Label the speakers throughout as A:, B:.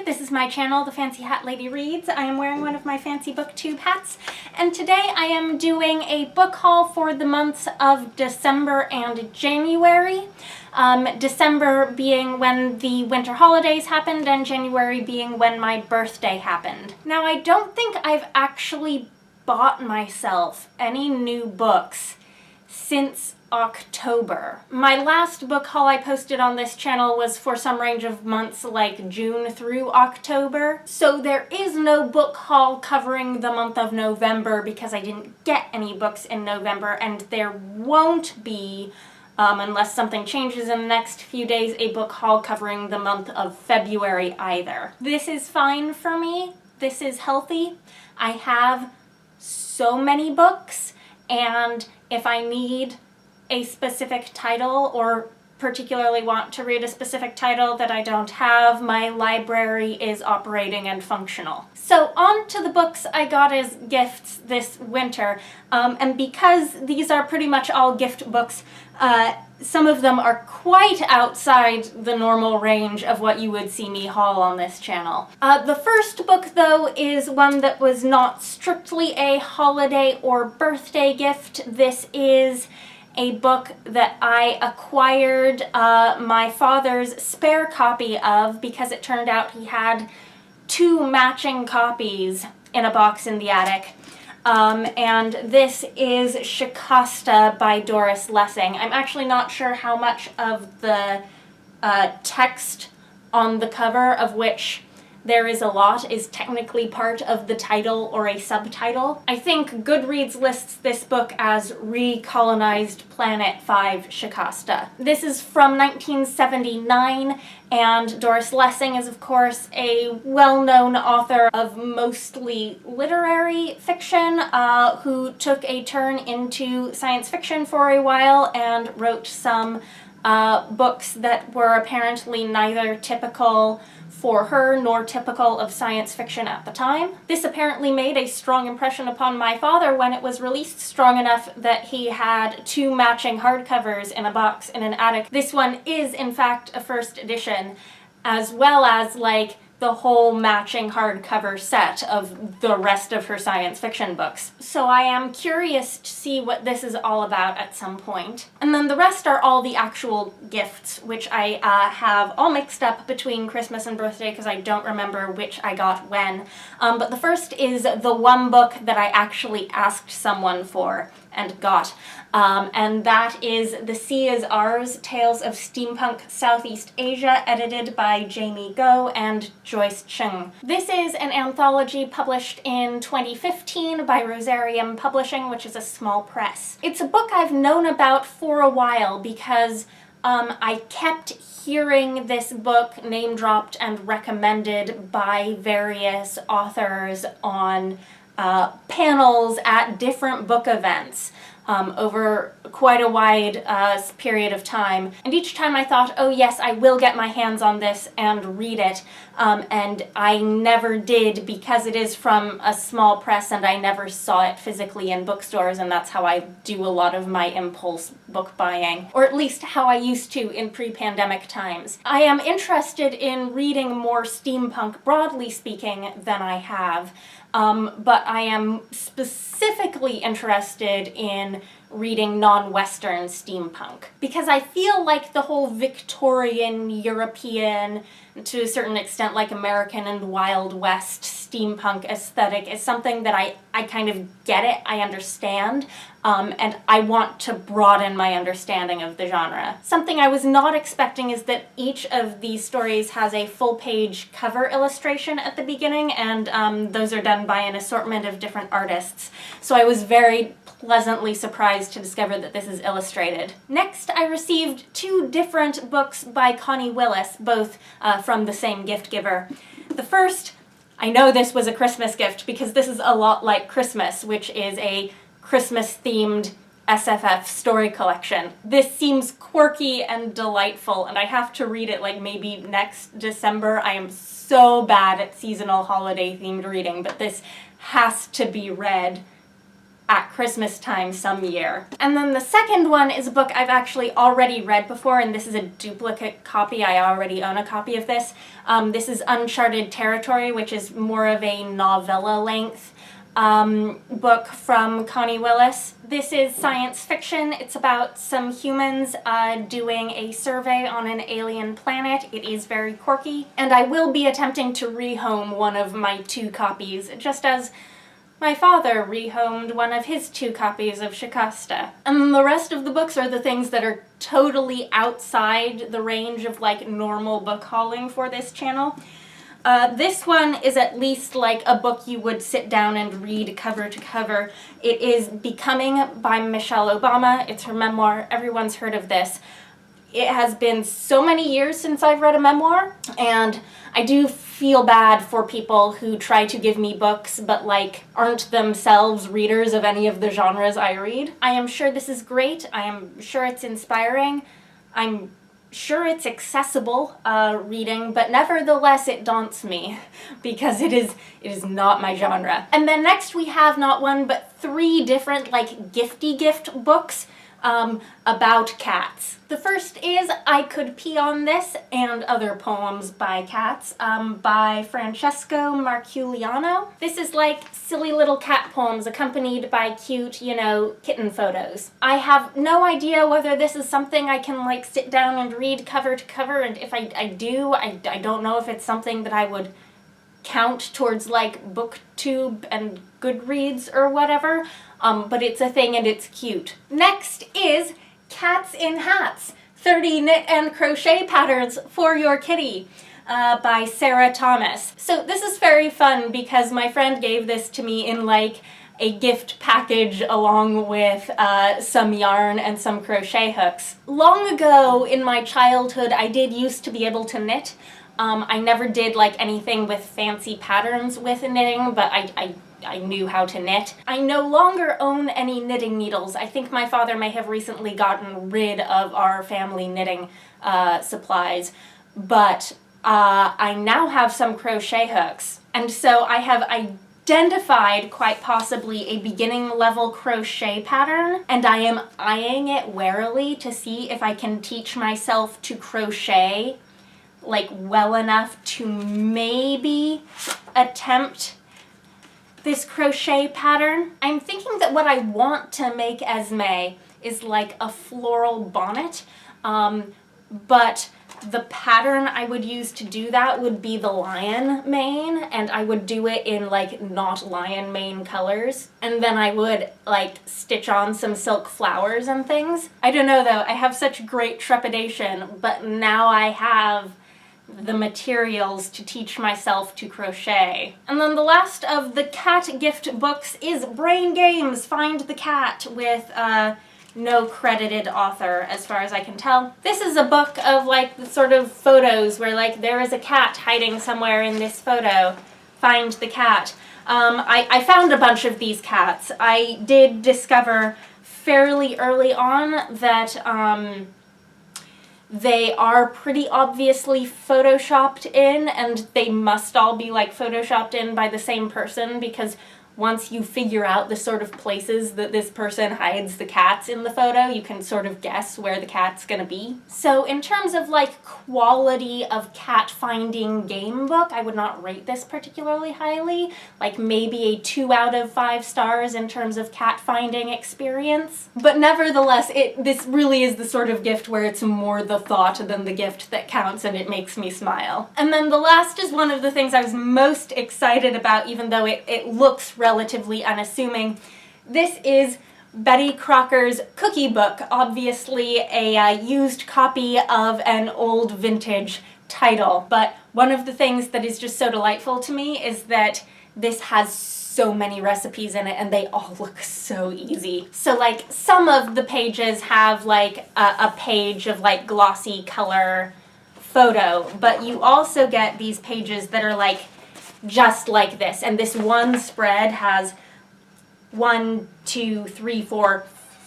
A: this is my channel, The Fancy Hat Lady Reads. I am wearing one of my fancy booktube hats, and today I am doing a book haul for the months of December and January. December being when the winter holidays happened, and January being when my birthday happened. Now, I don't think I've actually bought myself any new books since October. My last book haul I posted on this channel was for some range of months like June through October. So there is no book haul covering the month of November because I didn't get any books in November, and there won't be, unless something changes in the next few days, a book haul covering the month of February either. This is fine for me. This is healthy. I have so many books, and if I need a specific title or particularly want to read a specific title that I don't have, my library is operating and functional. So on to the books I got as gifts this winter, and because these are pretty much all gift books, some of them are quite outside the normal range of what you would see me haul on this channel. The first book, though, is one that was not strictly a holiday or birthday gift. This is a book that I acquired my father's spare copy of because it turned out he had two matching copies in a box in the attic. And this is Shikasta by Doris Lessing. I'm actually not sure how much of the text on the cover, of which there is a lot, is technically part of the title or a subtitle. I think Goodreads lists this book as Colonized Planet 5 Shikasta. This is from 1979, and Doris Lessing is, of course, a well-known author of mostly literary fiction, who took a turn into science fiction for a while and wrote some books that were apparently neither typical for her nor typical of science fiction at the time. This apparently made a strong impression upon my father when it was released, strong enough that he had two matching hardcovers in a box in an attic. This one is, in fact, a first edition, as well as, like, the whole matching hardcover set of the rest of her science fiction books. So I am curious to see what this is all about at some point. And then the rest are all the actual gifts, which I have all mixed up between Christmas and birthday because I don't remember which I got when. But the first is the one book that I actually asked someone for and got. And that is The Sea Is Ours, Tales of Steampunk Southeast Asia, edited by Jaymee and Joyce Chng. This is an anthology published in 2015 by Rosarium Publishing, which is a small press. It's a book I've known about for a while because I kept hearing this book name-dropped and recommended by various authors on panels at different book events over quite a wide period of time. And each time I thought, oh yes, I will get my hands on this and read it, and I never did because it is from a small press and I never saw it physically in bookstores, and that's how I do a lot of my impulse book buying, or at least how I used to in pre-pandemic times. I am interested in reading more steampunk, broadly speaking, than I have. But I am specifically interested in reading non-Western steampunk because I feel like the whole Victorian, European, to a certain extent like American and Wild West steampunk aesthetic is something that I kind of get it, I understand, and I want to broaden my understanding of the genre. Something I was not expecting is that each of these stories has a full-page cover illustration at the beginning, and those are done by an assortment of different artists. So I was very pleasantly surprised to discover that this is illustrated. Next, I received two different books by Connie Willis, both from the same gift giver. The first, I know this was a Christmas gift because this is a lot like Christmas, which is a Christmas-themed SFF story collection. This seems quirky and delightful, and I have to read it like maybe next December. I am so bad at seasonal holiday-themed reading, but this has to be read at Christmas time some year. And then the second one is a book I've actually already read before, and this is a duplicate copy. I already own a copy of this. This is Uncharted Territory, which is more of a novella length book from Connie Willis. This is science fiction. It's about some humans doing a survey on an alien planet. It is very quirky, and I will be attempting to rehome one of my 2 copies, just as my father rehomed one of his 2 copies of Shikasta. And the rest of the books are the things that are totally outside the range of like normal book hauling for this channel. This one is at least like a book you would sit down and read cover to cover. It is Becoming by Michelle Obama. It's her memoir. Everyone's heard of this. It has been so many years since I've read a memoir, and I do feel bad for people who try to give me books but like aren't themselves readers of any of the genres I read. I am sure this is great. I am sure it's inspiring. I'm sure it's accessible reading, but nevertheless it daunts me because it is not my genre. And then next we have not 1 but 3 different like gifty gift books about cats. The first is I Could Pee on This and Other Poems by Cats by Francesco Marciuliano. This is like silly little cat poems accompanied by cute, you know, kitten photos. I have no idea whether this is something I can like sit down and read cover to cover, and if I do, I don't know if it's something that I would count towards like BookTube and Goodreads or whatever, but it's a thing and it's cute. Next is Cats in Hats, 30 Knit and Crochet Patterns for Your Kitty by Sara Thomas. So this is very fun because my friend gave this to me in like a gift package along with some yarn and some crochet hooks. Long ago in my childhood I did used to be able to knit. I never did like anything with fancy patterns with knitting, but I knew how to knit. I no longer own any knitting needles. I think my father may have recently gotten rid of our family knitting supplies, but I now have some crochet hooks. And so I have identified quite possibly a beginning level crochet pattern, and I am eyeing it warily to see if I can teach myself to crochet like well enough to maybe attempt this crochet pattern. I'm thinking that what I want to make as May is like a floral bonnet, but the pattern I would use to do that would be the lion mane, and I would do it in like not lion mane colors, and then I would like stitch on some silk flowers and things. I don't know though, I have such great trepidation, but now I have the materials to teach myself to crochet. And then the last of the cat gift books is Brain Games, Find the Cat, with no credited author as far as I can tell. This is a book of like the sort of photos where like there is a cat hiding somewhere in this photo. Find the cat. I found a bunch of these cats. I did discover fairly early on that they are pretty obviously photoshopped in, and they must all be like photoshopped in by the same person, because once you figure out the sort of places that this person hides the cats in the photo, you can sort of guess where the cat's gonna be. So in terms of like quality of cat finding game book, I would not rate this particularly highly. Like maybe a 2 out of 5 stars in terms of cat finding experience. But nevertheless, this really is the sort of gift where it's more the thought than the gift that counts, and it makes me smile. And then the last is one of the things I was most excited about, even though it looks relatively unassuming. This is Betty Crocker's cookie book, obviously a used copy of an old vintage title. But one of the things that is just so delightful to me is that this has so many recipes in it, and they all look so easy. So like some of the pages have like a page of like glossy color photo, but you also get these pages that are like just like this, and this one spread has 1, 2, 3, 4,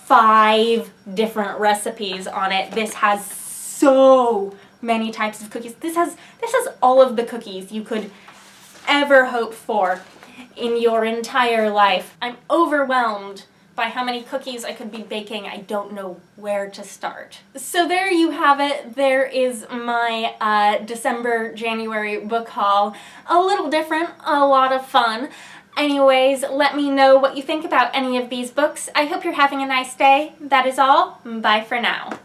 A: 5 different recipes on it. This has so many types of cookies. This has all of the cookies you could ever hope for in your entire life. I'm overwhelmed by how many cookies I could be baking. I don't know where to start. So there you have it. There is my December-January book haul. A little different, a lot of fun. Anyways, let me know what you think about any of these books. I hope you're having a nice day. That is all. Bye for now.